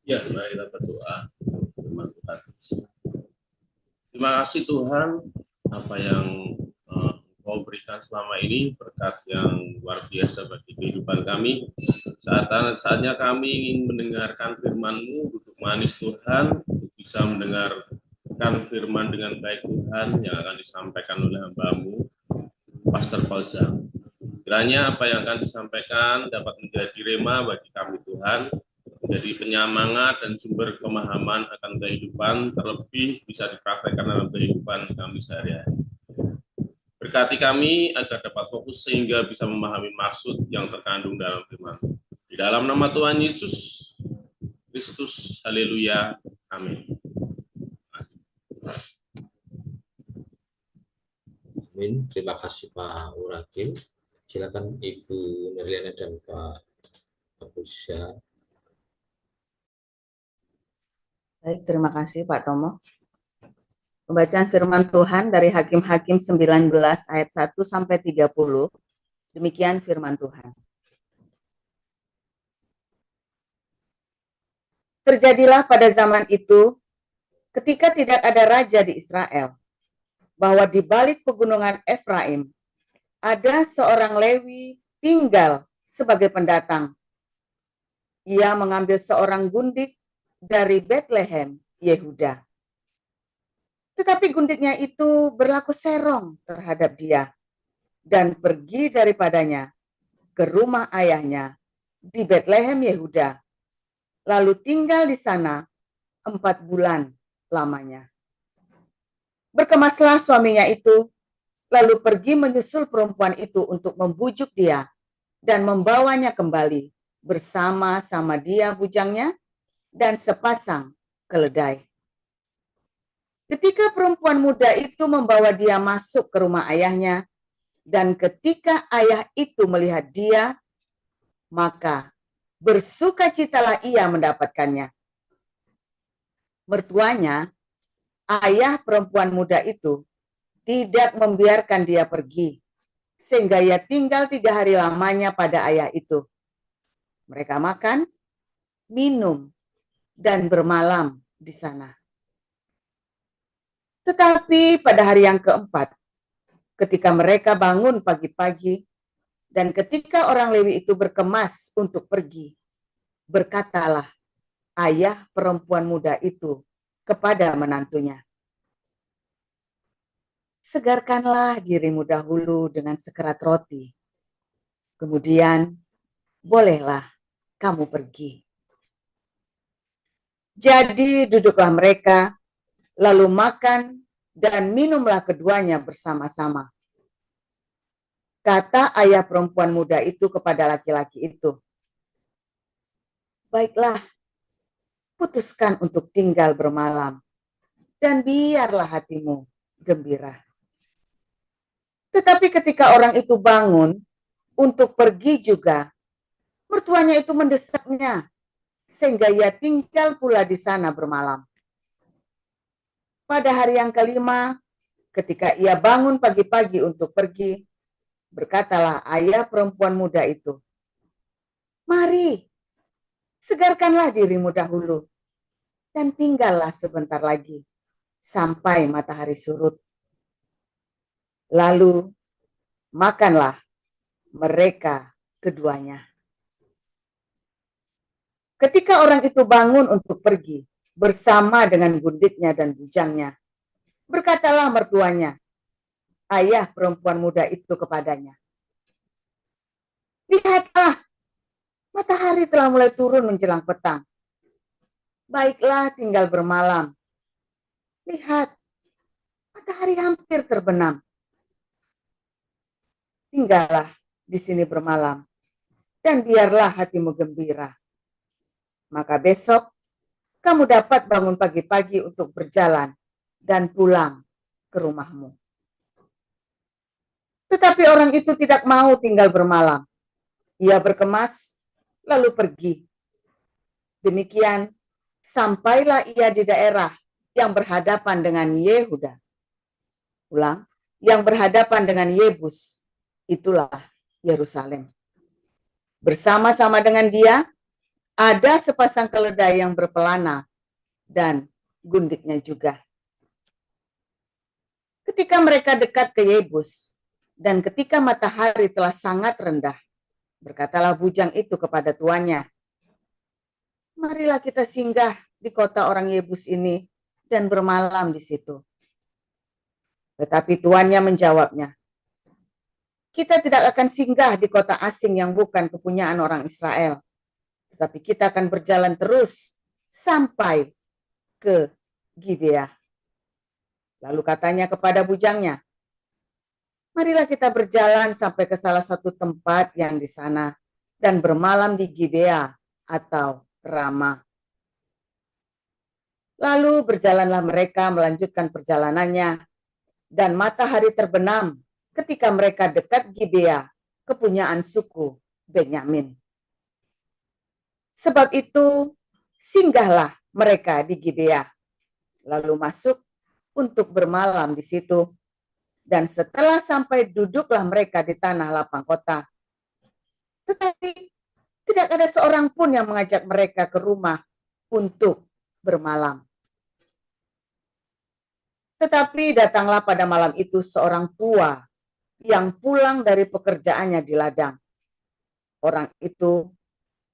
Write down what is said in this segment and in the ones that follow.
Ya, mari kita berdoa. Firman Tuhan. Terima kasih Tuhan, apa yang Kau berikan selama ini, berkat yang luar biasa bagi kehidupan kami. Saatnya kami ingin mendengarkan firman-Mu, duduk manis Tuhan, untuk bisa mendengarkan firman dengan baik Tuhan, yang akan disampaikan oleh hamba-Mu, Pastor Fauzan. Kiranya apa yang akan disampaikan dapat menjadi rema bagi kami Tuhan, menjadi penyemangat dan sumber pemahaman akan kehidupan, terlebih bisa dipraktekkan dalam kehidupan kami sehari-hari. Berkati kami agar dapat fokus sehingga bisa memahami maksud yang terkandung dalam firman. Di dalam nama Tuhan Yesus Kristus, haleluya, amin. Amin. Terima kasih Pak Urakim. Silakan Ibu Nirliana dan Pak Abusya. Baik, terima kasih Pak Tomo. Pembacaan firman Tuhan dari Hakim-Hakim 19 ayat 1 sampai 30. Demikian firman Tuhan. Terjadilah pada zaman itu, ketika tidak ada raja di Israel, bahwa di balik pegunungan Efraim ada seorang Lewi tinggal sebagai pendatang. Ia mengambil seorang gundik dari Bethlehem, Yehuda. Tetapi gundiknya itu berlaku serong terhadap dia dan pergi daripadanya ke rumah ayahnya di Bethlehem, Yehuda. Lalu tinggal di sana 4 bulan lamanya. Berkemaslah suaminya itu, lalu pergi menyusul perempuan itu untuk membujuk dia dan membawanya kembali bersama-sama dia bujangnya dan sepasang keledai. Ketika perempuan muda itu membawa dia masuk ke rumah ayahnya, dan ketika ayah itu melihat dia, maka bersukacitalah ia mendapatkannya. Mertuanya, ayah perempuan muda itu, tidak membiarkan dia pergi, sehingga ia tinggal 3 hari lamanya pada ayah itu. Mereka makan, minum, dan bermalam di sana. Tetapi pada hari yang keempat, ketika mereka bangun pagi-pagi, dan ketika orang Lewi itu berkemas untuk pergi, berkatalah ayah perempuan muda itu kepada menantunya, segarkanlah dirimu dahulu dengan sekerat roti, kemudian bolehlah kamu pergi. Jadi duduklah mereka, lalu makan dan minumlah keduanya bersama-sama. Kata ayah perempuan muda itu kepada laki-laki itu, baiklah, putuskan untuk tinggal bermalam, dan biarlah hatimu gembira. Tetapi ketika orang itu bangun untuk pergi juga, mertuanya itu mendesaknya, sehingga ia tinggal pula di sana bermalam. Pada hari yang kelima, ketika ia bangun pagi-pagi untuk pergi, berkatalah ayah perempuan muda itu, mari, segarkanlah dirimu dahulu, dan tinggallah sebentar lagi, sampai matahari surut. Lalu, makanlah mereka keduanya. Ketika orang itu bangun untuk pergi, bersama dengan gundiknya dan bujangnya, berkatalah mertuanya, ayah perempuan muda itu kepadanya, lihatlah, matahari telah mulai turun menjelang petang. Baiklah tinggal bermalam. Lihat, matahari hampir terbenam. Tinggallah di sini bermalam, dan biarlah hatimu gembira. Maka besok kamu dapat bangun pagi-pagi untuk berjalan dan pulang ke rumahmu. Tetapi orang itu tidak mau tinggal bermalam. Ia berkemas, lalu pergi. Demikian, sampailah ia di daerah yang berhadapan dengan Yehuda. Ulang, yang berhadapan dengan Yebus, itulah Yerusalem. Bersama-sama dengan dia, ada sepasang keledai yang berpelana dan gundiknya juga. Ketika mereka dekat ke Yebus, dan ketika matahari telah sangat rendah, berkatalah bujang itu kepada tuannya, marilah kita singgah di kota orang Yebus ini dan bermalam di situ. Tetapi tuannya menjawabnya, kita tidak akan singgah di kota asing yang bukan kepunyaan orang Israel, tetapi kita akan berjalan terus sampai ke Gibea. Lalu katanya kepada bujangnya, marilah kita berjalan sampai ke salah satu tempat yang di sana dan bermalam di Gibea atau Rama. Lalu berjalanlah mereka melanjutkan perjalanannya, dan matahari terbenam ketika mereka dekat Gibea, kepunyaan suku Benyamin. Sebab itu, singgahlah mereka di Gibea, lalu masuk untuk bermalam di situ. Dan setelah sampai duduklah mereka di tanah lapang kota. Tetapi tidak ada seorang pun yang mengajak mereka ke rumah untuk bermalam. Tetapi datanglah pada malam itu seorang tua yang pulang dari pekerjaannya di ladang. Orang itu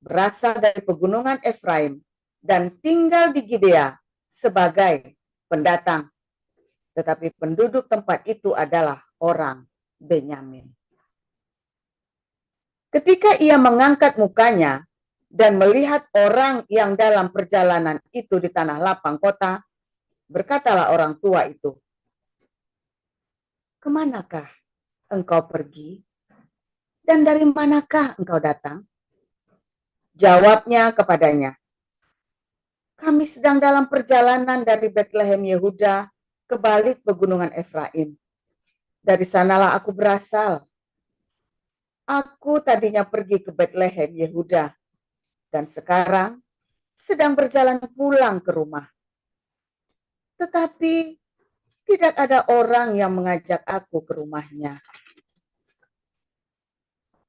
berasal dari pegunungan Efraim dan tinggal di Gibea sebagai pendatang. Tetapi penduduk tempat itu adalah orang Benyamin. Ketika ia mengangkat mukanya dan melihat orang yang dalam perjalanan itu di tanah lapang kota, berkatalah orang tua itu, kemanakah engkau pergi? Dan dari manakah engkau datang? Jawabnya kepadanya, kami sedang dalam perjalanan dari Betlehem Yehuda ke balik pegunungan Efraim. Dari sanalah aku berasal. Aku tadinya pergi ke Betlehem Yehuda, dan sekarang sedang berjalan pulang ke rumah. Tetapi tidak ada orang yang mengajak aku ke rumahnya.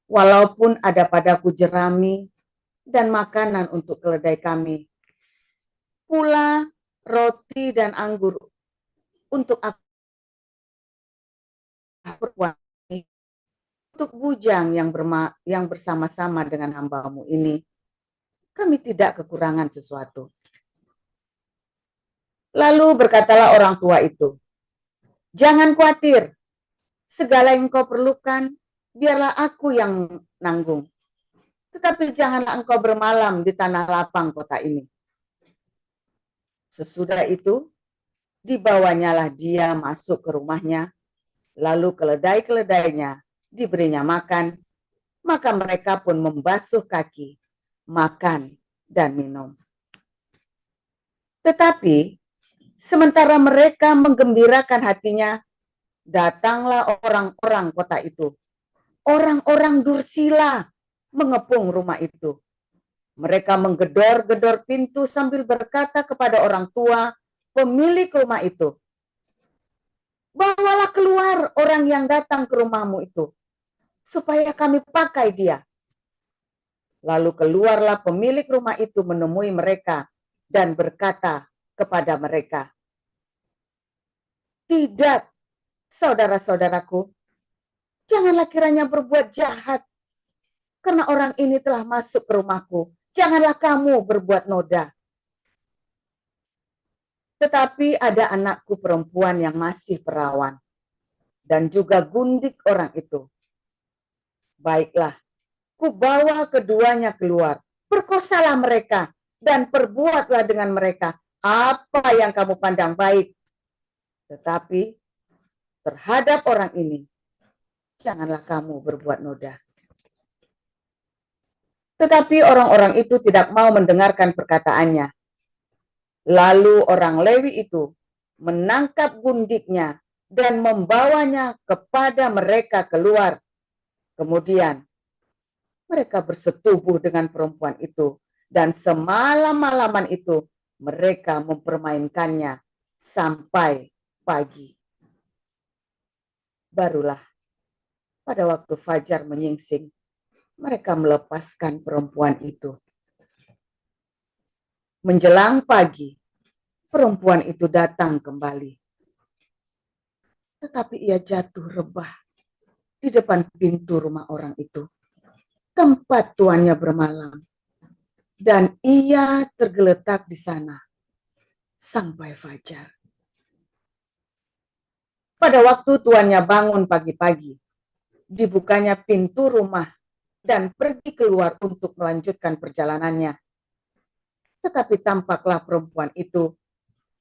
Walaupun ada padaku jerami dan makanan untuk keledai kami, pula roti dan anggur untuk aku perbuat untuk bujang yang bersama-sama dengan hambamu ini, kami tidak kekurangan sesuatu. Lalu berkatalah orang tua itu, jangan khawatir, segala yang kau perlukan, biarlah aku yang nanggung. Tetapi janganlah engkau bermalam di tanah lapang kota ini. Sesudah itu, dibawanyalah dia masuk ke rumahnya, lalu keledai-keledainya diberinya makan, maka mereka pun membasuh kaki, makan, dan minum. Tetapi, sementara mereka menggembirakan hatinya, datanglah orang-orang kota itu. Orang-orang Dursila mengepung rumah itu. Mereka menggedor-gedor pintu sambil berkata kepada orang tua pemilik rumah itu, bawalah keluar orang yang datang ke rumahmu itu, supaya kami pakai dia. Lalu keluarlah pemilik rumah itu menemui mereka dan berkata kepada mereka, tidak, saudara-saudaraku, janganlah kiranya berbuat jahat, karena orang ini telah masuk ke rumahku. Janganlah kamu berbuat noda. Tetapi ada anakku perempuan yang masih perawan, dan juga gundik orang itu. Baiklah, kubawa keduanya keluar, perkosalah mereka, dan perbuatlah dengan mereka apa yang kamu pandang baik. Tetapi terhadap orang ini, janganlah kamu berbuat noda. Tetapi orang-orang itu tidak mau mendengarkan perkataannya. Lalu orang Lewi itu menangkap gundiknya dan membawanya kepada mereka keluar. Kemudian mereka bersetubuh dengan perempuan itu, dan semalam-malaman itu mereka mempermainkannya sampai pagi. Barulah pada waktu fajar menyingsing, mereka melepaskan perempuan itu. Menjelang pagi, perempuan itu datang kembali. Tetapi ia jatuh rebah di depan pintu rumah orang itu, tempat tuannya bermalam. Dan ia tergeletak di sana sampai fajar. Pada waktu tuannya bangun pagi-pagi, dibukanya pintu rumah dan pergi keluar untuk melanjutkan perjalanannya. Tetapi tampaklah perempuan itu,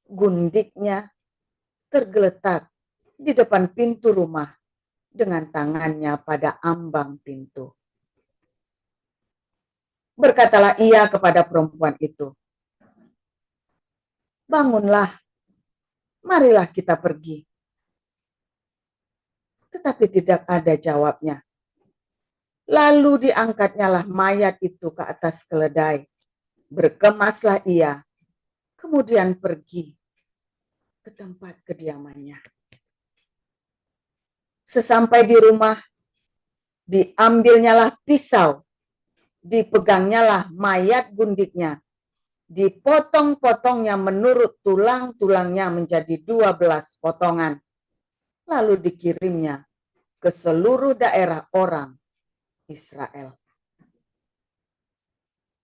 gundiknya tergeletak di depan pintu rumah dengan tangannya pada ambang pintu. Berkatalah ia kepada perempuan itu, "Bangunlah, marilah kita pergi." Tetapi tidak ada jawabnya. Lalu diangkatnyalah mayat itu ke atas keledai. Berkemaslah ia, kemudian pergi ke tempat kediamannya. Sesampai di rumah, diambilnyalah pisau, dipegangnyalah mayat gundiknya, dipotong-potongnya menurut tulang-tulangnya menjadi 12 potongan, lalu dikirimnya ke seluruh daerah orang Israel.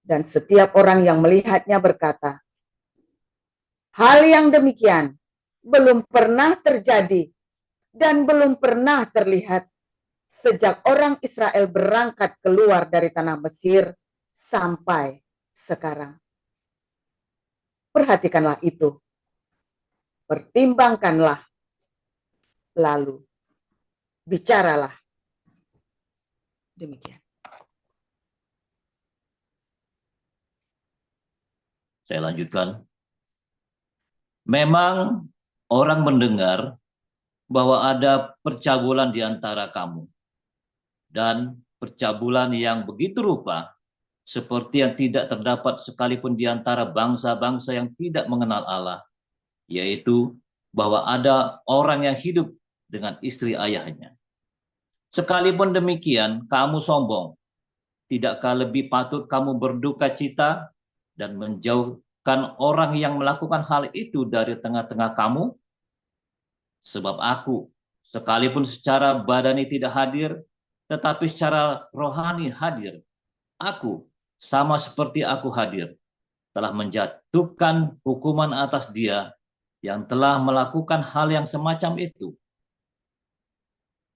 Dan setiap orang yang melihatnya berkata, hal yang demikian belum pernah terjadi dan belum pernah terlihat sejak orang Israel berangkat keluar dari tanah Mesir sampai sekarang. Perhatikanlah itu. Pertimbangkanlah. Lalu bicaralah. Demikian. Saya lanjutkan. Memang orang mendengar bahwa ada percabulan di antara kamu, dan percabulan yang begitu rupa seperti yang tidak terdapat sekalipun di antara bangsa-bangsa yang tidak mengenal Allah, yaitu bahwa ada orang yang hidup dengan istri ayahnya. Sekalipun demikian, kamu sombong. Tidakkah lebih patut kamu berduka cita dan menjauhkan orang yang melakukan hal itu dari tengah-tengah kamu? Sebab aku, sekalipun secara badani tidak hadir, tetapi secara rohani hadir. Aku, sama seperti aku hadir, telah menjatuhkan hukuman atas dia yang telah melakukan hal yang semacam itu.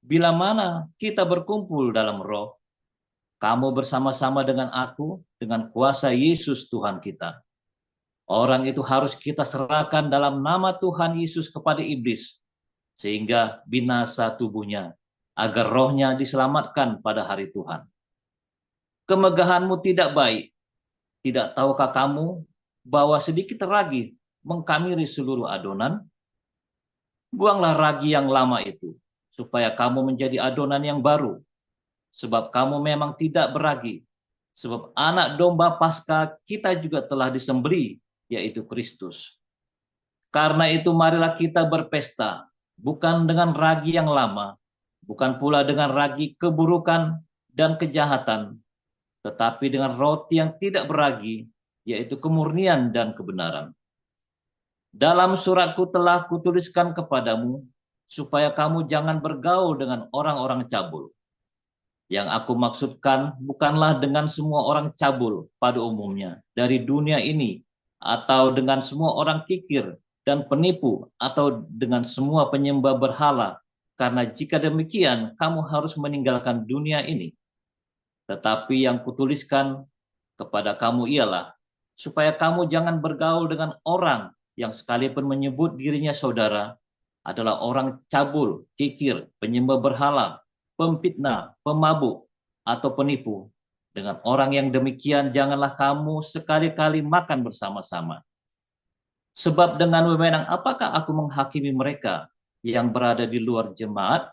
Bila mana kita berkumpul dalam roh, kamu bersama-sama dengan aku, dengan kuasa Yesus Tuhan kita. Orang itu harus kita serahkan dalam nama Tuhan Yesus kepada iblis, sehingga binasa tubuhnya, agar rohnya diselamatkan pada hari Tuhan. Kemegahanmu tidak baik. Tidak tahukah kamu bahwa sedikit ragi mengkamiri seluruh adonan? Buanglah ragi yang lama itu, supaya kamu menjadi adonan yang baru. Sebab kamu memang tidak beragi. Sebab anak domba Paskah kita juga telah disembelih, yaitu Kristus. Karena itu marilah kita berpesta, bukan dengan ragi yang lama, bukan pula dengan ragi keburukan dan kejahatan, tetapi dengan roti yang tidak beragi, yaitu kemurnian dan kebenaran. Dalam suratku telah kutuliskan kepadamu, supaya kamu jangan bergaul dengan orang-orang cabul. Yang aku maksudkan bukanlah dengan semua orang cabul pada umumnya dari dunia ini, atau dengan semua orang kikir dan penipu, atau dengan semua penyembah berhala, karena jika demikian kamu harus meninggalkan dunia ini. Tetapi yang kutuliskan kepada kamu ialah supaya kamu jangan bergaul dengan orang yang sekalipun menyebut dirinya saudara adalah orang cabul, kikir, penyembah berhala, pemfitnah, pemabuk, atau penipu. Dengan orang yang demikian janganlah kamu sekali-kali makan bersama-sama. Sebab dengan wewenang apakah aku menghakimi mereka yang berada di luar jemaat?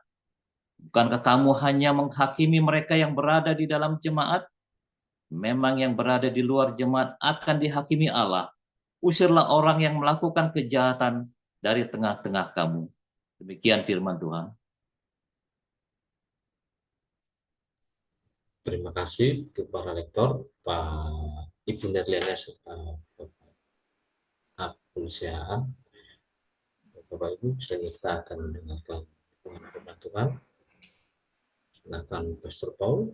Bukankah kamu hanya menghakimi mereka yang berada di dalam jemaat? Memang yang berada di luar jemaat akan dihakimi Allah. Usirlah orang yang melakukan kejahatan dari tengah-tengah kamu. Demikian firman Tuhan. Terima kasih untuk para lektor, Pak Ibu Nerliana serta Bapak kepolisian. Bapak Ibu, selanjutnya kita akan mendengarkan firman Tuhan. Silakan Pastor Paul.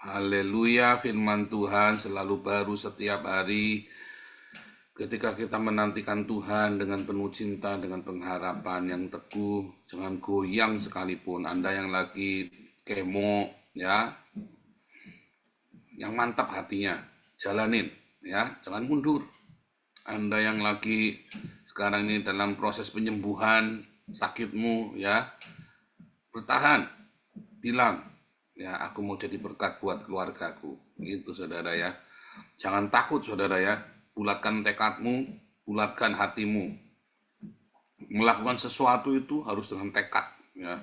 Haleluya, firman Tuhan selalu baru setiap hari. Ketika kita menantikan Tuhan dengan penuh cinta, dengan pengharapan yang teguh, jangan goyang sekalipun. Anda yang lagi kemo, ya, yang mantap hatinya, jalanin, ya, jangan mundur. Anda yang lagi sekarang ini dalam proses penyembuhan sakitmu, ya, bertahan, bilang, ya, aku mau jadi berkat buat keluargaku, gitu saudara ya. Jangan takut saudara ya. Bulatkan tekadmu, bulatkan hatimu. Melakukan sesuatu itu harus dengan tekad, ya.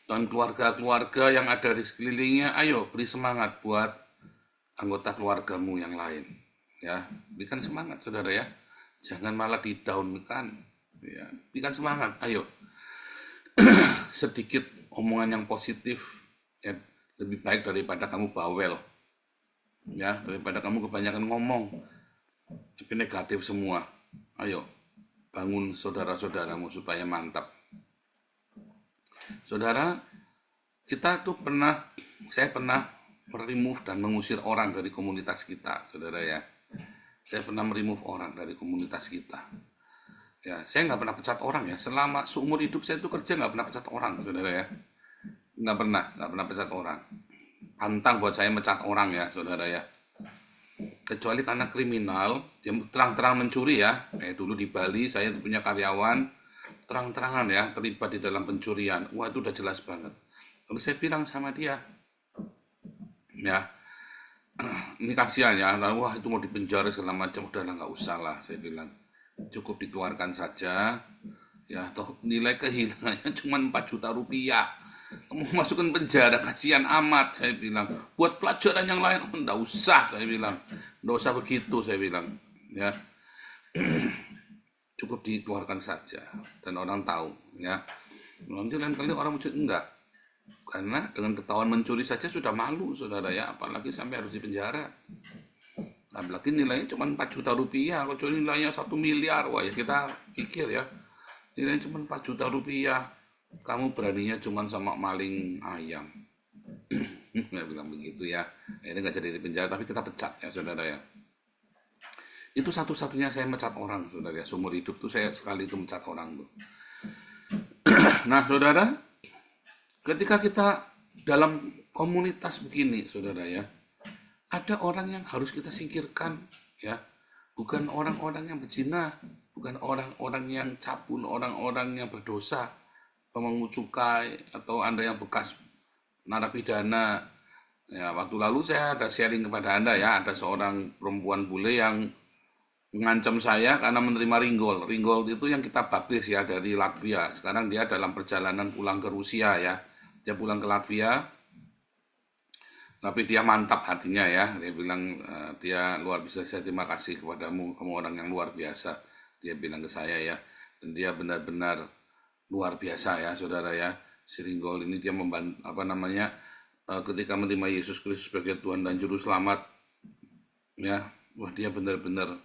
Dan keluarga-keluarga yang ada di sekelilingnya, ayo beri semangat buat anggota keluargamu yang lain, ya. Berikan semangat, saudara ya. Jangan malah di-down-kan, ya. Berikan semangat, ayo. Sedikit omongan yang positif, ya, lebih baik daripada kamu bawel, ya, daripada kamu kebanyakan ngomong tapi negatif semua. Ayo bangun saudara-saudaramu supaya mantap. Saudara, saya pernah meremove dan mengusir orang dari komunitas kita, saudara ya. Saya pernah meremove orang dari komunitas kita. Ya, saya nggak pernah pecat orang ya. Selama seumur hidup saya itu kerja nggak pernah pecat orang, saudara ya. Nggak pernah pecat orang. Pantang buat saya mecat orang ya, saudara ya. Kecuali karena kriminal, dia terang-terang mencuri ya. Kayak dulu di Bali, saya punya karyawan, terang-terangan ya, terlibat di dalam pencurian. Wah, itu udah jelas banget. Lalu saya bilang sama dia, ya, ini kasihan ya, wah itu mau dipenjara segala macam, udahlah nggak usah lah, saya bilang. Cukup dikeluarkan saja, ya, toh nilai kehilangannya cuma 4 juta rupiah. Kamu masukkan penjara, kasihan amat, saya bilang. Buat pelajaran yang lain, enggak usah, saya bilang. Enggak usah begitu, saya bilang. Ya, cukup dikeluarkan saja, dan orang tahu, ya. Nanti lain kali orang mencuri, enggak. Karena dengan ketahuan mencuri saja sudah malu, saudara ya, apalagi sampai harus dipenjara. Apalagi nilainya cuma 4 juta rupiah, kalau nilainya 1 miliar, wah ya kita pikir ya, nilainya cuma 4 juta rupiah. Kamu beraninya cuma sama maling ayam. Nggak bilang begitu ya. Ini nggak jadi di penjara, tapi kita pecat ya saudara ya. Itu satu-satunya saya mecat orang, saudara ya. Seumur hidup tuh saya sekali itu mecat orang tuh. Nah saudara, ketika kita dalam komunitas begini, saudara ya, ada orang yang harus kita singkirkan, ya. Bukan orang-orang yang berzina, bukan orang-orang yang cabul, orang-orang yang berdosa, pemungut cukai, atau Anda yang bekas narapidana. Ya, waktu lalu saya ada sharing kepada Anda ya, ada seorang perempuan bule yang mengancam saya karena menerima ringgol. Ringgol itu yang kita baptis ya dari Latvia. Sekarang dia dalam perjalanan pulang ke Rusia ya. Dia pulang ke Latvia, tapi dia mantap hatinya ya. Dia bilang, dia luar biasa, saya terima kasih kepadamu, kamu orang yang luar biasa. Dia bilang ke saya ya, dan dia benar-benar luar biasa ya saudara ya. Si Ringgol ini dia membantu, ketika menerima Yesus Kristus sebagai Tuhan dan Juru Selamat ya, wah dia benar-benar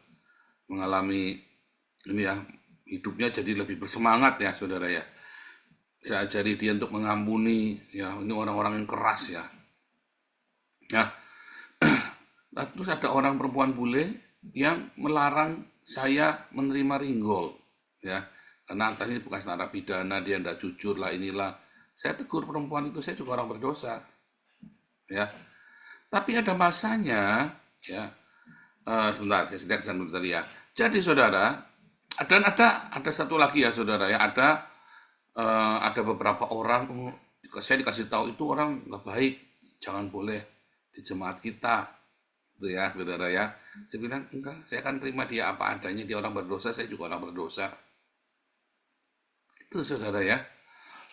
mengalami ini ya, hidupnya jadi lebih bersemangat ya saudara ya. Saya ajari dia untuk mengampuni ya, ini orang-orang yang keras ya. Ya. Nah, terus ada orang perempuan bule yang melarang saya menerima ringgol ya. Karena entah ini bekas narapidana, dia tidak jujur lah, inilah. Saya tegur perempuan itu, saya juga orang berdosa. Ya. Tapi ada masanya, ya. Sebentar, saya sediakan dulu tadi ya. Jadi saudara, dan ada satu lagi ya saudara ya, ada beberapa orang, saya dikasih tahu itu orang nggak baik, jangan boleh di jemaat kita, itu ya saudara ya. Saya bilang enggak, saya akan terima dia apa adanya, dia orang berdosa, saya juga orang berdosa. Itu saudara ya.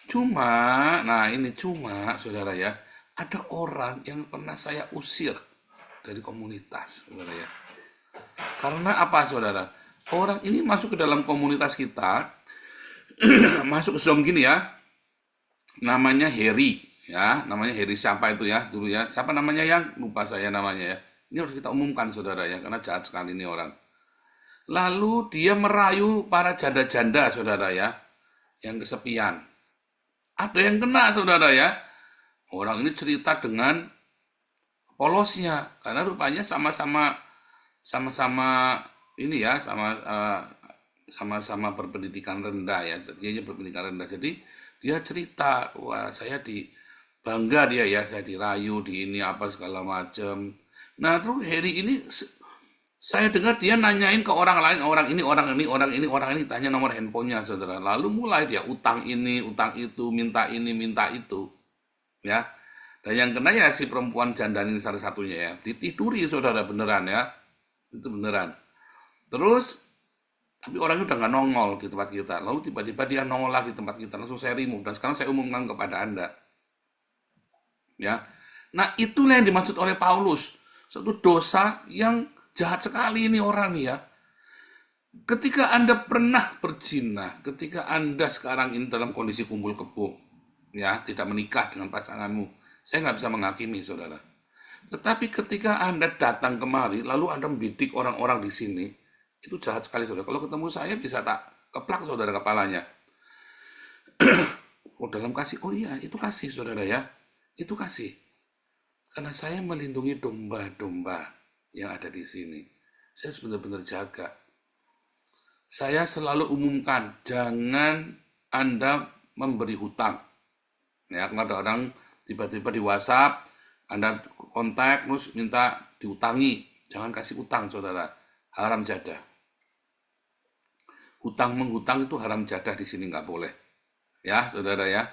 Cuma saudara ya, ada orang yang pernah saya usir dari komunitas, saudara ya. Karena apa saudara? Orang ini masuk ke dalam komunitas kita, masuk ke Zoom gini ya, namanya Harry Ya, namanya Heri siapa itu ya dulu ya? Siapa namanya yang lupa saya namanya ya. Ini harus kita umumkan saudara ya, karena jahat sekali ini orang. Lalu dia merayu para janda-janda saudara ya, yang kesepian. Ada yang kena saudara ya. Orang ini cerita dengan polosnya, karena rupanya sama-sama ini ya, sama-sama berpendidikan rendah ya, dia berpendidikan rendah. Jadi dia cerita, wah saya bangga dia ya, saya dirayu di ini apa segala macam. Nah terus Heri ini saya dengar dia nanyain ke orang lain, orang ini, tanya nomor handphonenya saudara. Lalu mulai dia utang ini, utang itu, minta ini, minta itu, ya. Dan yang kena ya si perempuan janda ini salah satunya ya, ditiduri saudara beneran ya, itu beneran. Terus tapi orangnya udah nggak nongol di tempat kita. Lalu tiba-tiba dia nongol lagi di tempat kita, langsung saya remove. Dan sekarang saya umumkan kepada Anda. Ya, nah itulah yang dimaksud oleh Paulus, satu dosa yang jahat sekali ini orang nih ya. Ketika Anda pernah berzina, ketika Anda sekarang ini dalam kondisi kumpul kebo, ya tidak menikah dengan pasanganmu, saya nggak bisa menghakimi saudara. Tetapi ketika Anda datang kemari, lalu Anda mendidik orang-orang di sini, itu jahat sekali saudara. Kalau ketemu saya bisa tak keplak saudara kepalanya. Oh dalam kasih, oh iya itu kasih saudara ya. Itu kasih. Karena saya melindungi domba-domba yang ada di sini. Saya harus benar-benar jaga. Saya selalu umumkan, jangan Anda memberi hutang. Ya, kalau ada orang tiba-tiba di WhatsApp, Anda kontak, terus minta diutangi. Jangan kasih utang, saudara. Haram jadah. Hutang menghutang itu haram jadah di sini, nggak boleh. Ya, saudara ya.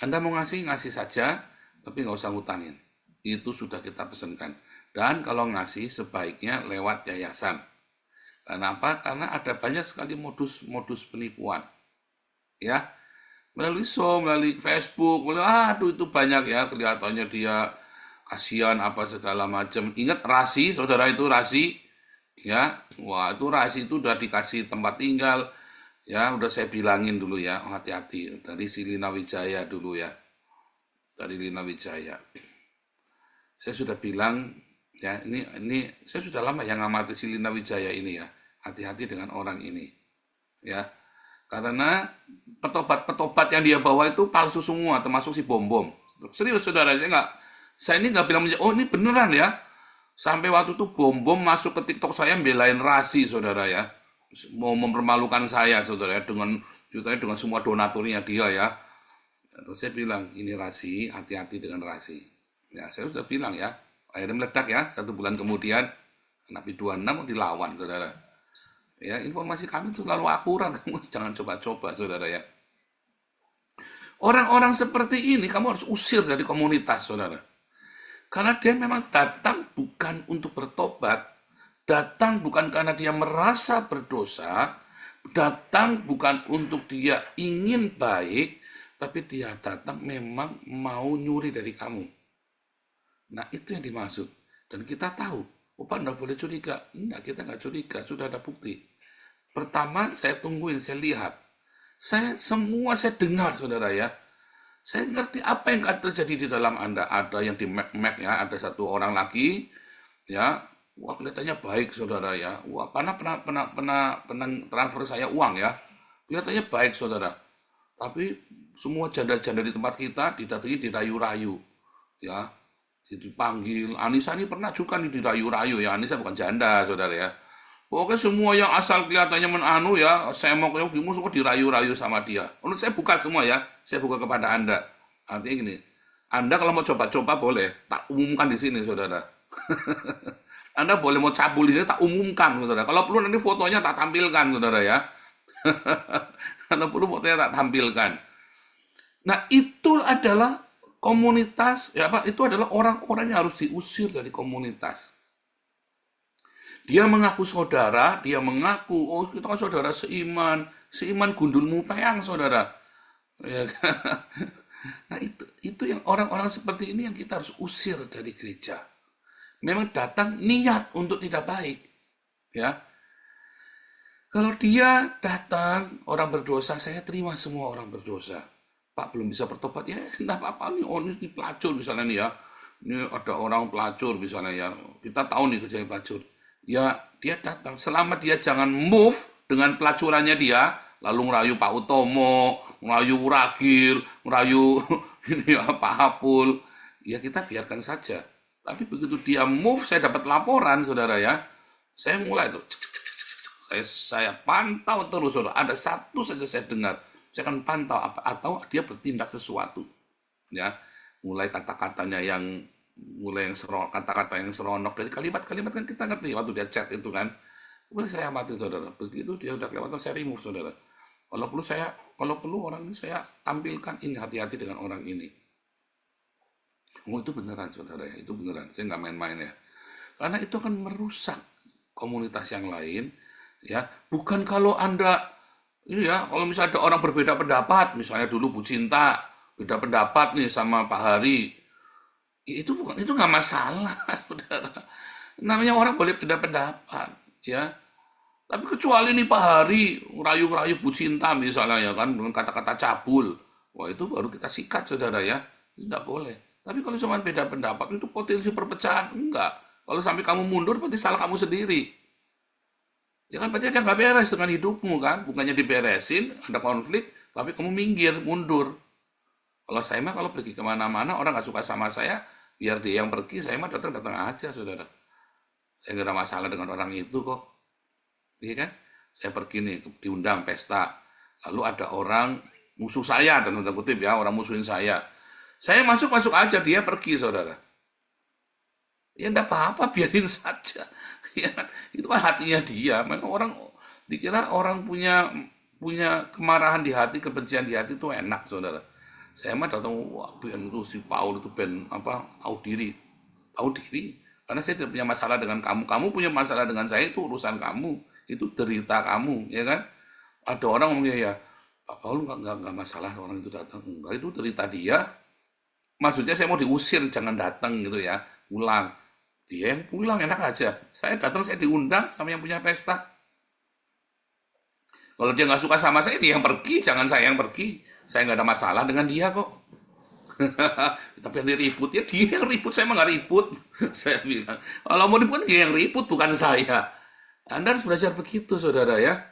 Anda mau ngasih saja, tapi nggak usah ngutangin. Itu sudah kita pesankan. Dan kalau ngasih sebaiknya lewat yayasan. Kenapa? Karena ada banyak sekali modus penipuan. Ya, melalui melalui Facebook, aduh itu banyak ya, kelihatannya dia kasihan apa segala macam. Ingat rasi, saudara itu rasi. Ya, wah itu rasi itu udah dikasih tempat tinggal. Ya, udah saya bilangin dulu ya, hati-hati. Dari si Lina Wijaya dulu ya. Dari Lina Wijaya. Saya sudah bilang, ya ini saya sudah lama yang ngamati si Lina Wijaya ini ya. Hati-hati dengan orang ini. Ya, karena petobat yang dia bawa itu palsu semua, termasuk si bom-bom. Serius saudara, saya ini nggak bilang, oh ini beneran ya. Sampai waktu itu bom-bom masuk ke TikTok saya belain rasi saudara ya. Mau mempermalukan saya saudara ya, dengan semua donaturnya dia ya. Terus saya bilang, ini rasi, hati-hati dengan rasi. Ya, saya sudah bilang ya, akhirnya meledak ya, 1 bulan kemudian, Nabi 26 dilawan, saudara. Ya, informasi kami itu selalu akurat, kamu jangan coba-coba, saudara ya. Orang-orang seperti ini kamu harus usir dari komunitas, saudara. Karena dia memang datang bukan untuk bertobat, datang bukan karena dia merasa berdosa, datang bukan untuk dia ingin baik, tapi dia datang memang mau nyuri dari kamu. Nah, itu yang dimaksud. Dan kita tahu, Pak enggak boleh curiga. Enggak, kita enggak curiga, sudah ada bukti. Pertama, saya tungguin, saya lihat. Saya dengar, saudara ya. Saya ngerti apa yang akan terjadi di dalam Anda. Ada yang di Mac ya, ada satu orang lagi, ya. Wah, kelihatannya baik, saudara ya. Wah, pernah transfer saya uang ya. Kelihatannya baik, saudara. Tapi semua janda-janda di tempat kita didatangi dirayu-rayu, ya. Dipanggil. Anissa ini pernah juga nih dirayu-rayu ya. Anissa bukan janda, saudara ya. Pokoknya semua yang asal kelihatannya ya, saya mau semua dirayu-rayu sama dia. Menurut saya buka semua ya. Saya buka kepada Anda. Artinya gini, Anda kalau mau coba-coba boleh, tak umumkan di sini, saudara. Anda boleh mau cabul di sini, tak umumkan, saudara. Kalau perlu nanti fotonya tak tampilkan, saudara ya. Kalau perlu fotonya tak tampilkan. Nah, itu adalah komunitas, ya Pak, itu adalah orang-orang yang harus diusir dari komunitas. Dia mengaku saudara, dia mengaku, oh kita kan saudara seiman gundulmu peyang, saudara. Ya, nah itu yang orang-orang seperti ini yang kita harus usir dari gereja. Memang datang niat untuk tidak baik, ya. Kalau dia datang orang berdosa, saya terima semua orang berdosa. Pak belum bisa bertobat, ya enggak apa-apa nih, oh ini pelacur misalnya nih ya. Ini ada orang pelacur misalnya ya. Kita tahu nih kerjanya pelacur. Ya dia datang, selama dia jangan move dengan pelacurannya dia, lalu ngerayu Pak Utomo, ngerayu Ragil, ngerayu ini ya Pak Hapul, ya kita biarkan saja. Tapi begitu dia move, saya dapat laporan saudara ya, saya mulai tuh, saya pantau terus saudara. Ada satu saja saya dengar, saya akan pantau apa atau dia bertindak sesuatu, ya. Mulai kata-katanya yang kata-kata yang seronok dari kalimat-kalimat kan kita ngerti waktu dia chat itu kan. Boleh saya amati saudara. Begitu dia udah kelewatan saya remove saudara. Kalau perlu orang ini saya tampilkan ini, hati-hati dengan orang ini. Oh itu beneran saudara ya, itu beneran. Saya nggak main-main ya. Karena itu akan merusak komunitas yang lain ya. Bukan kalau Anda ini ya, kalau misalnya ada orang berbeda pendapat, misalnya dulu Bu Cinta beda pendapat nih sama Pak Hari, itu nggak masalah, saudara. Namanya orang boleh beda pendapat, ya. Tapi kecuali nih Pak Hari rayu-rayu Bu Cinta misalnya ya kan dengan kata-kata cabul, wah itu baru kita sikat saudara ya, itu tidak boleh. Tapi kalau cuma beda pendapat itu potensi perpecahan enggak. Kalau sampai kamu mundur berarti salah kamu sendiri. Ya kan berarti ada nggak beres dengan hidupmu kan, bukannya diberesin, ada konflik, tapi kamu minggir, mundur. Kalau saya mah kalau pergi kemana-mana orang nggak suka sama saya, biar dia yang pergi, saya mah datang-datang aja saudara. Saya nggak ada masalah dengan orang itu kok, iya kan? Saya pergi nih diundang pesta, lalu ada orang musuh saya dan tanda kutip ya orang musuhin saya masuk aja, dia pergi saudara. Ya enggak apa-apa, biarin saja. Ya, itu kan hatinya dia. Memang orang dikira orang punya kemarahan di hati, kebencian di hati itu enak, saudara. Saya mah datang, wah, Ben itu si Paul itu Ben apa? Tahu diri. Karena saya tidak punya masalah dengan kamu. Kamu punya masalah dengan saya itu urusan kamu. Itu derita kamu, ya kan? Ada orang ngomongnya ya, Pak Paul nggak masalah orang itu datang. Enggak, itu derita dia. Maksudnya saya mau diusir, jangan datang gitu ya. Pulang. Dia yang pulang, enak aja. Saya datang, saya diundang sama yang punya pesta. Kalau dia nggak suka sama saya, dia yang pergi, jangan saya yang pergi. Saya nggak ada masalah dengan dia kok. Tapi yang diribut, ya dia yang ribut, saya mah nggak ribut. Saya bilang, kalau mau ribut, dia yang ribut, bukan saya. Anda harus belajar begitu, saudara ya.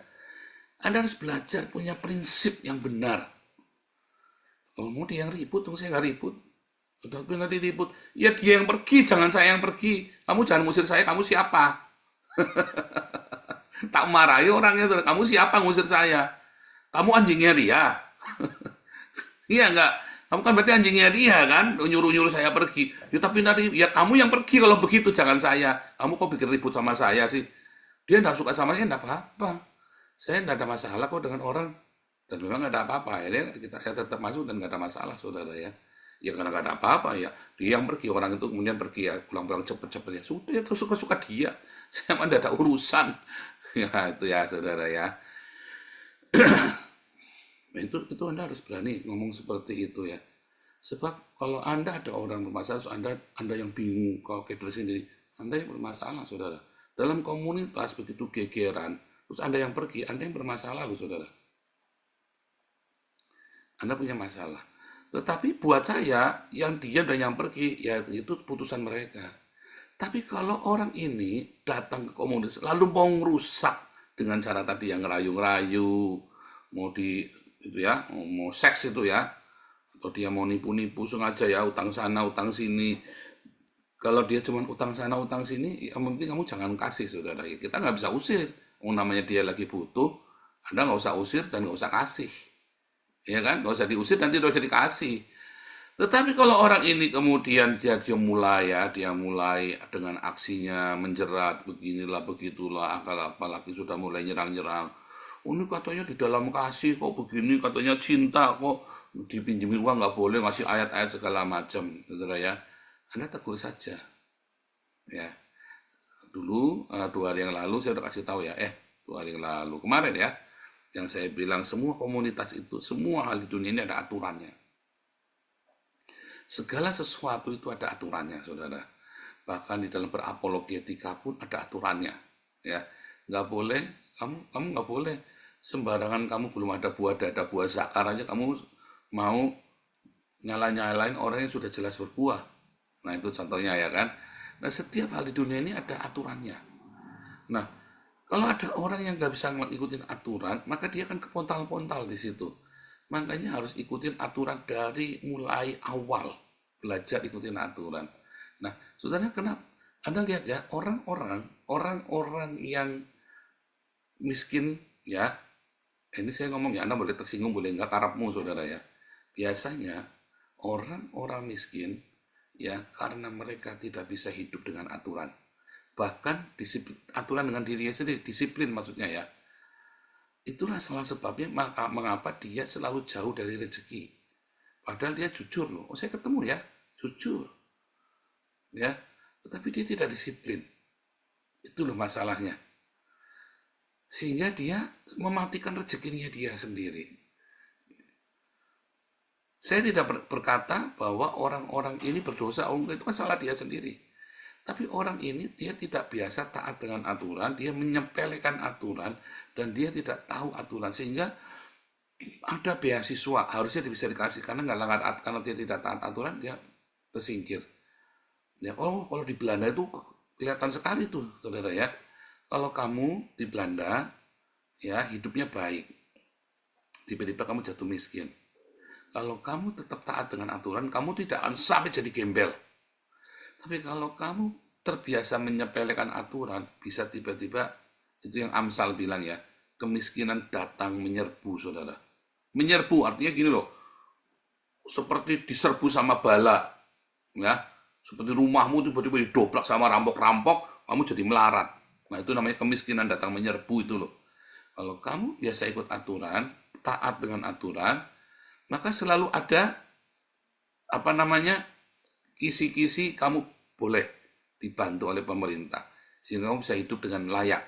Anda harus belajar punya prinsip yang benar. Kalau mau dia yang ribut, dong saya nggak ribut. Tapi nanti ribut, ya dia yang pergi, jangan saya yang pergi. Kamu jangan ngusir saya, kamu siapa? Tak marahi orangnya, kamu siapa ngusir saya? Kamu anjingnya dia. Iya enggak? Kamu kan berarti anjingnya dia kan? Nyuruh-nyuruh saya pergi. Ya tapi nanti, ya kamu yang pergi kalau begitu, jangan saya. Kamu kok bikin ribut sama saya sih? Dia enggak suka sama saya, enggak apa-apa. Saya enggak ada masalah kok dengan orang. Dan memang enggak ada apa-apa. Ya, saya tetap masuk dan enggak ada masalah, saudara ya. Ya karena nggak ada apa-apa ya, dia yang pergi, orang itu kemudian pergi ya, pulang-pulang cepet-cepet ya, sudah ya, terus suka-suka dia, saya mah ada urusan. Ya itu ya saudara ya. Nah, itu Anda harus berani ngomong seperti itu ya, sebab kalau Anda ada orang bermasalah, so Anda yang bingung kalau kader sendiri, Anda yang bermasalah saudara. Dalam komunitas begitu gegeran, terus Anda yang pergi, Anda yang bermasalah loh saudara. Anda punya masalah. Tetapi buat saya, yang diam dan yang pergi, ya itu putusan mereka. Tapi kalau orang ini datang ke komunitas, lalu mau ngerusak dengan cara tadi yang ngerayu-ngerayu, mau seks itu ya, atau dia mau nipu-nipu sengaja ya, utang sana, utang sini. Kalau dia cuma utang sana, utang sini, yang penting kamu jangan kasih, saudara. Kita nggak bisa usir. Namanya dia lagi butuh, Anda nggak usah usir dan nggak usah kasih. Ya kan, nggak usah diusir, nanti nggak usah dikasih. Tetapi kalau orang ini kemudian dia mulai dengan aksinya menjerat, beginilah, begitulah, apalagi sudah mulai nyerang-nyerang. Oh, ini katanya di dalam kasih kok begini, katanya cinta kok dipinjemin uang nggak boleh, ngasih ayat-ayat segala macam, saudara ya. Anda tegur saja. Ya, dulu 2 hari yang lalu saya udah kasih tahu ya, 2 hari yang lalu kemarin ya. Yang saya bilang semua komunitas itu, semua hal di dunia ini ada aturannya. Segala sesuatu itu ada aturannya, saudara. Bahkan di dalam berapologetika pun ada aturannya. Ya, nggak boleh, kamu nggak boleh sembarangan. Kamu belum ada buah dada, buah zakar aja kamu mau nyala-nyalain orang yang sudah jelas berbuah. Nah, itu contohnya ya kan. Nah, setiap hal di dunia ini ada aturannya. Nah, kalau ada orang yang nggak bisa ngikutin aturan, maka dia akan kepontal-pontal di situ. Makanya harus ikutin aturan dari mulai awal. Belajar ikutin aturan. Nah, saudara, kenapa? Anda lihat ya, orang-orang yang miskin ya, ini saya ngomong ya, Anda boleh tersinggung, boleh nggak, karapmu saudara ya. Biasanya orang-orang miskin ya, karena mereka tidak bisa hidup dengan aturan. Bahkan disiplin, aturan dengan dirinya sendiri, disiplin maksudnya ya. Itulah salah sebabnya mengapa dia selalu jauh dari rezeki. Padahal dia jujur loh. Oh, saya ketemu ya, jujur. Ya, tetapi dia tidak disiplin. Itu loh masalahnya. Sehingga dia mematikan rezekinya dia sendiri. Saya tidak berkata bahwa orang-orang ini berdosa, itu kan salah dia sendiri. Tapi orang ini dia tidak biasa taat dengan aturan, dia menyepelekan aturan, dan dia tidak tahu aturan. Sehingga ada beasiswa, harusnya bisa dikasih, karena dia tidak taat aturan, dia tersingkir. Ya, kalau di Belanda itu kelihatan sekali tuh, saudara ya. Kalau kamu di Belanda, ya hidupnya baik, tiba-tiba kamu jatuh miskin. Kalau kamu tetap taat dengan aturan, kamu tidak akan sampai jadi gembel. Tapi kalau kamu terbiasa menyepelekan aturan, bisa tiba-tiba, itu yang Amsal bilang ya, kemiskinan datang menyerbu, saudara. Menyerbu artinya gini loh, seperti diserbu sama bala, ya, seperti rumahmu tiba-tiba didobrak sama rampok-rampok, kamu jadi melarat. Nah, itu namanya kemiskinan datang menyerbu itu loh. Kalau kamu biasa ikut aturan, taat dengan aturan, maka selalu ada kisi-kisi kamu boleh dibantu oleh pemerintah sehingga kamu bisa hidup dengan layak.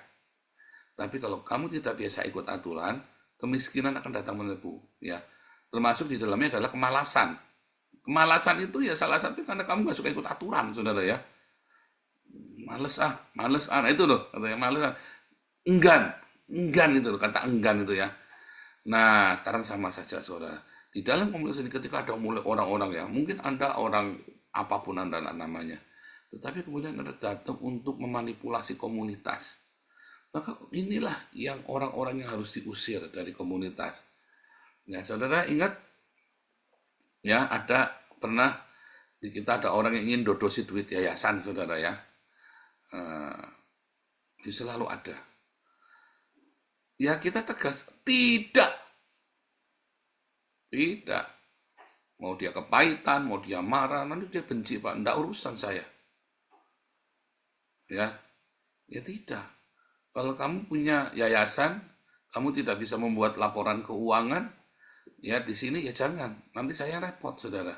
Tapi kalau kamu tidak biasa ikut aturan, kemiskinan akan datang menyerbu ya. Termasuk di dalamnya adalah kemalasan. Kemalasan itu ya salah satu karena kamu nggak suka ikut aturan, saudara ya. Males nah itu loh katanya males. Enggan itu loh, kata enggan itu ya. Nah, sekarang sama saja saudara. Di dalam komunitas ini ketika ada mulai orang-orang ya, mungkin Anda orang apapun Anda namanya, tetapi kemudian Anda datang untuk memanipulasi komunitas. Maka inilah yang orang-orang yang harus diusir dari komunitas. Ya, saudara ingat ya, pernah di kita ada orang yang ingin dodosi duit yayasan, saudara ya. Selalu ada. Ya kita tegas, tidak. Mau dia kepahitan, mau dia marah, nanti dia benci, Pak. Enggak urusan saya. Ya tidak. Kalau kamu punya yayasan, kamu tidak bisa membuat laporan keuangan, ya di sini ya jangan. Nanti saya repot, saudara.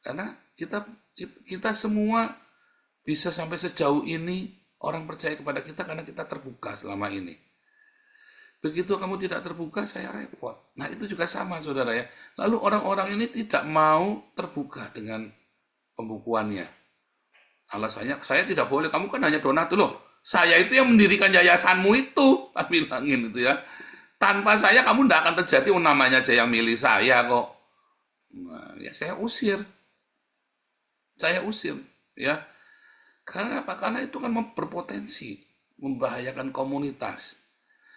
Karena kita semua bisa sampai sejauh ini, orang percaya kepada kita karena kita terbuka selama ini. Begitu kamu tidak terbuka, saya repot. Nah, itu juga sama, saudara ya. Lalu orang-orang ini tidak mau terbuka dengan pembukuannya. Alasannya, saya tidak boleh, kamu kan hanya donatur. Loh, saya itu yang mendirikan yayasanmu itu, tak bilangin itu ya. Tanpa saya, kamu tidak akan terjadi, namanya aja yang milih saya kok. Nah, ya saya usir. Ya. Karena apa? Karena itu kan berpotensi membahayakan komunitas.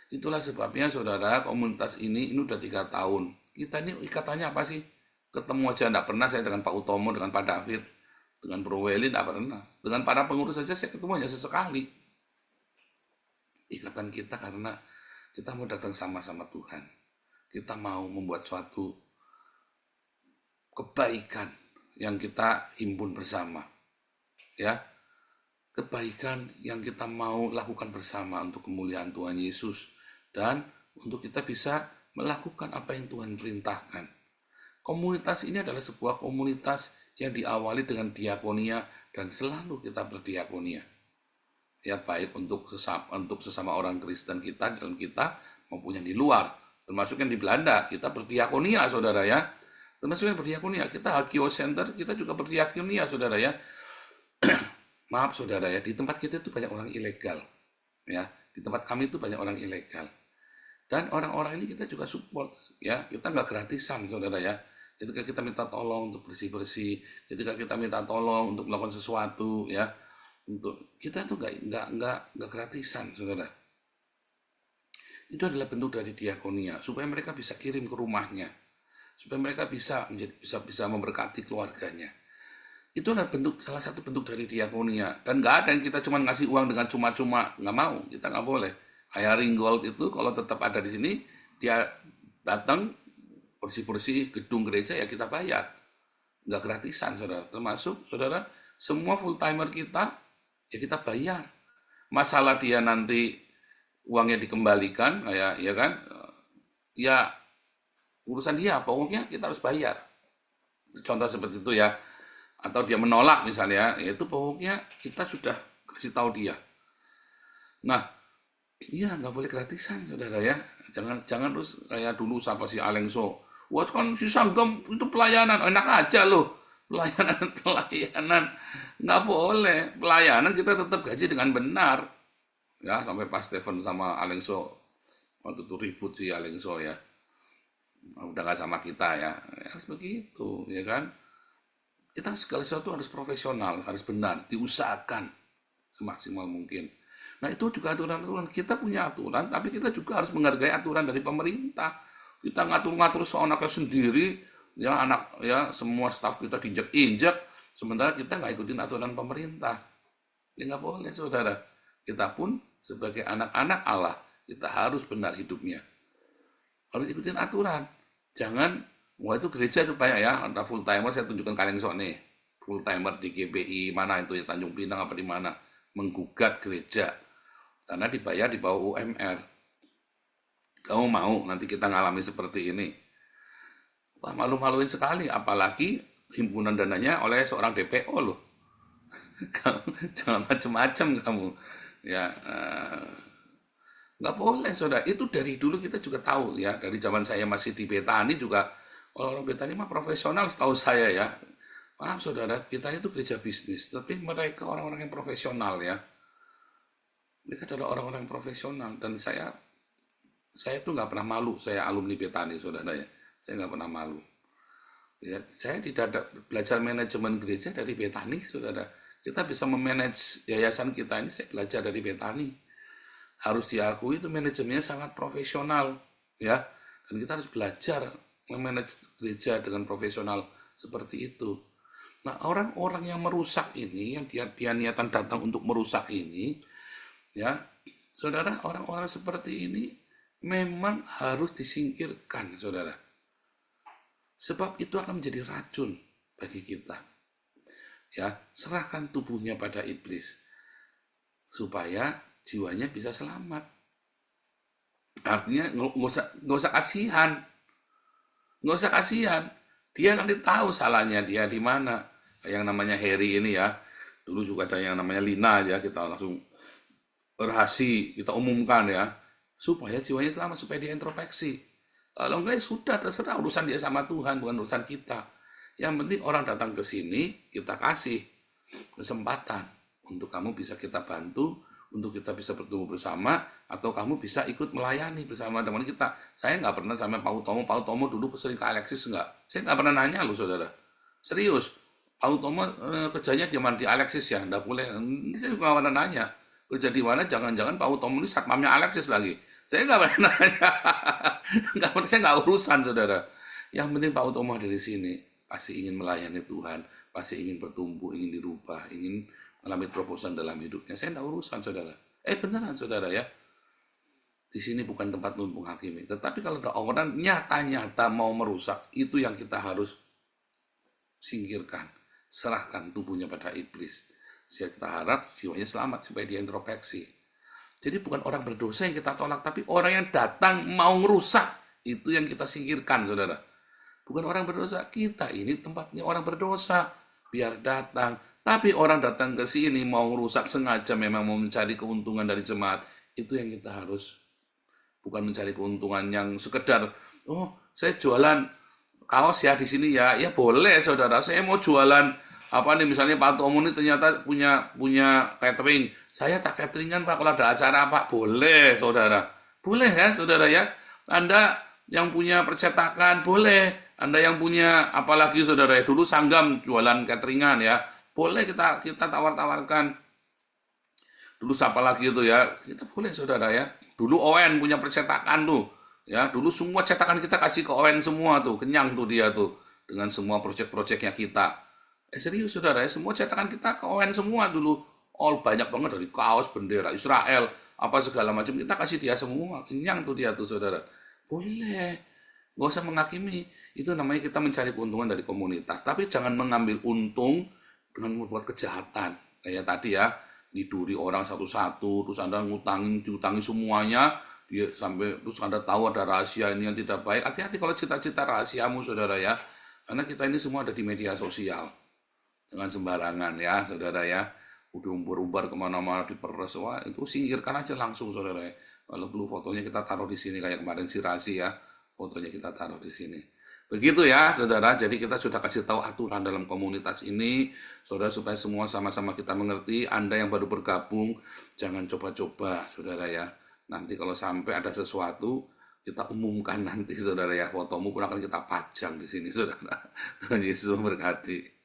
Itulah sebabnya saudara, komunitas ini udah 3 tahun. Kita ini ikatannya apa sih? Ketemu aja enggak pernah saya dengan Pak Utomo, dengan Pak David, dengan Bro Welly enggak pernah. Dengan para pengurus saja saya ketemu hanya sesekali. Ikatan kita karena kita mau datang sama-sama Tuhan. Kita mau membuat suatu kebaikan yang kita himpun bersama. Ya. Kebaikan yang kita mau lakukan bersama untuk kemuliaan Tuhan Yesus. Dan untuk kita bisa melakukan apa yang Tuhan perintahkan. Komunitas ini adalah sebuah komunitas yang diawali dengan diakonia dan selalu kita berdiakonia. Ya, baik untuk sesama orang Kristen kita dalam kita maupun yang di luar. Termasuk yang di Belanda, kita berdiakonia, saudara ya. Termasuk yang berdiakonia, kita Hagio Center, kita juga berdiakonia, saudara ya. Maaf saudara ya, di tempat kita itu banyak orang ilegal. Ya, di tempat kami itu banyak orang ilegal. Dan orang-orang ini kita juga support, ya. Kita nggak gratisan, saudara ya. Ketika kita minta tolong untuk bersih-bersih, ketika kita minta tolong untuk melakukan sesuatu, ya, untuk kita tuh nggak gratisan, saudara. Itu adalah bentuk dari diakonia, supaya mereka bisa kirim ke rumahnya, supaya mereka bisa memberkati keluarganya. Itu adalah salah satu bentuk dari diakonia. Dan nggak ada yang kita cuma ngasih uang dengan cuma-cuma, nggak mau, kita nggak boleh. Hiring Gold itu kalau tetap ada di sini, dia datang bersih-bersih gedung gereja, ya kita bayar, nggak gratisan, saudara. Termasuk saudara semua full timer kita, ya kita bayar. Masalah dia nanti uangnya dikembalikan, ya kan, ya urusan dia, pokoknya kita harus bayar. Contoh seperti itu ya. Atau dia menolak misalnya, ya itu pokoknya kita sudah kasih tahu dia. Nah, iya nggak boleh gratisan, saudara ya. Jangan terus kayak dulu siapa si Alengso. Wah kan si Sanggem itu pelayanan, enak aja loh. Pelayanan. Nggak boleh. Pelayanan kita tetap gaji dengan benar. Ya, sampai pas Stephen sama Alengso, waktu itu ribut si Alengso ya. Udah nggak sama kita ya. Harus begitu, ya kan. Kita segala sesuatu harus profesional, harus benar, diusahakan semaksimal mungkin. Nah itu juga aturan-aturan, kita punya aturan, tapi kita juga harus menghargai aturan dari pemerintah. Kita ngatur-ngatur seonaknya sendiri, ya semua staf kita diinjek-injek, sementara kita nggak ikutin aturan pemerintah. Ya nggak boleh, saudara. Kita pun sebagai anak-anak Allah, kita harus benar hidupnya. Harus ikutin aturan. Jangan, wah itu gereja itu banyak ya, ada full timer, saya tunjukkan kalian nih. Full timer di GPI, mana itu ya, Tanjung Pinang apa di mana. Menggugat gereja. Karena dibayar di bawah UMR. Kamu mau nanti kita ngalami seperti ini? Wah malu-maluin sekali, apalagi himpunan dananya oleh seorang DPO loh. Jangan macam-macam kamu. Ya, nggak boleh, saudara. Itu dari dulu kita juga tahu ya. Dari zaman saya masih di Betani juga, orang Betani mah profesional setahu saya ya. Maaf saudara, kita itu gereja bisnis, tapi mereka orang-orang yang profesional ya. Mereka adalah orang-orang yang profesional, dan saya tuh nggak pernah malu. Saya alumni Betani, saudara ya. Saya nggak pernah malu. Ya, saya tidak belajar manajemen gereja dari Betani, saudara. Kita bisa memanage yayasan kita ini, saya belajar dari Betani. Harus diakui itu manajemennya sangat profesional, ya. Dan kita harus belajar memanage gereja dengan profesional seperti itu. Nah, orang-orang yang merusak ini, yang dia niatan datang untuk merusak ini, ya, saudara, orang-orang seperti ini memang harus disingkirkan, saudara. Sebab itu akan menjadi racun bagi kita. Ya, serahkan tubuhnya pada iblis supaya jiwanya bisa selamat. Artinya nggak usah kasihan, nggak usah kasihan. Dia nanti tahu salahnya dia di mana. Yang namanya Harry ini ya, dulu juga ada yang namanya Lina ya, kita langsung berhasil kita umumkan ya, supaya jiwanya selamat, supaya dia introspeksi. Kalau enggak ya sudah, terserah, urusan dia sama Tuhan, bukan urusan kita. Yang penting orang datang ke sini, kita kasih kesempatan untuk kamu bisa kita bantu, untuk kita bisa bertumbuh bersama, atau kamu bisa ikut melayani bersama teman kita. Saya nggak pernah sama Pak Utomo dulu sering ke Alexis nggak. Saya nggak pernah nanya loh, saudara. Serius, Pak Utomo kerjanya di Alexis ya, nggak boleh. Ini saya juga nggak pernah nanya. Kerja di mana, jangan-jangan Pak Utomo ini satpamnya Alexis lagi. Saya nggak pernah nanya. Saya nggak urusan, saudara. Yang penting Pak Utomo ada di sini. Pasti ingin melayani Tuhan, pasti ingin bertumbuh, ingin dirubah, ingin mengalami terobosan dalam hidupnya. Saya tidak urusan, saudara. Beneran, saudara ya. Di sini bukan tempat untuk menghakimi. Tetapi kalau ada orang nyata-nyata mau merusak, itu yang kita harus singkirkan. Serahkan tubuhnya pada iblis. Sehingga kita harap jiwanya selamat, supaya dia introspeksi. Jadi bukan orang berdosa yang kita tolak, tapi orang yang datang mau merusak, itu yang kita singkirkan, saudara. Bukan orang berdosa, kita ini tempatnya orang berdosa, biar datang. Tapi orang datang ke sini mau merusak sengaja, memang mau mencari keuntungan dari jemaat, itu yang kita harus, bukan mencari keuntungan yang sekedar, oh saya jualan kaos ya di sini ya, ya boleh saudara, saya mau jualan apa nih, misalnya Pak Tomo ini ternyata punya catering, saya tak cateringan Pak, kalau ada acara Pak, boleh saudara, boleh ya saudara ya. Anda yang punya percetakan boleh, Anda yang punya apalagi saudara ya, dulu Sanggam jualan cateringan ya, boleh kita tawar-tawarkan. Dulu siapa lagi itu ya, kita boleh saudara ya. Dulu ON punya percetakan tuh, ya. Dulu semua cetakan kita kasih ke ON semua tuh, kenyang tuh dia tuh dengan semua proyek-proyeknya kita. Serius saudara ya, semua cetakan kita ke ON semua dulu. All banyak banget dari kaos, bendera Israel, apa segala macam kita kasih dia semua, kenyang tuh dia tuh saudara. Boleh, gak usah menghakimi. Itu namanya kita mencari keuntungan dari komunitas. Tapi jangan mengambil untung dengan membuat kejahatan. Kayak tadi ya, diduri orang satu-satu, terus Anda diutangi semuanya, dia sampai terus Anda tahu ada rahasia ini yang tidak baik. Hati-hati kalau cita-cita rahasiamu saudara ya. Karena kita ini semua ada di media sosial. Dengan sembarangan ya saudara ya. Udah umbar-umbar kemana-mana diperes, wah itu singkirkan aja langsung saudara ya. Kalau perlu fotonya kita taruh di sini kayak kemarin si Rasi ya, fotonya kita taruh di sini. Begitu ya saudara, jadi kita sudah kasih tahu aturan dalam komunitas ini, saudara, supaya semua sama-sama kita mengerti. Anda yang baru bergabung, jangan coba-coba saudara ya. Nanti kalau sampai ada sesuatu, kita umumkan nanti saudara ya, fotomu pun akan kita pajang di sini saudara. Tuhan Yesus memberkati.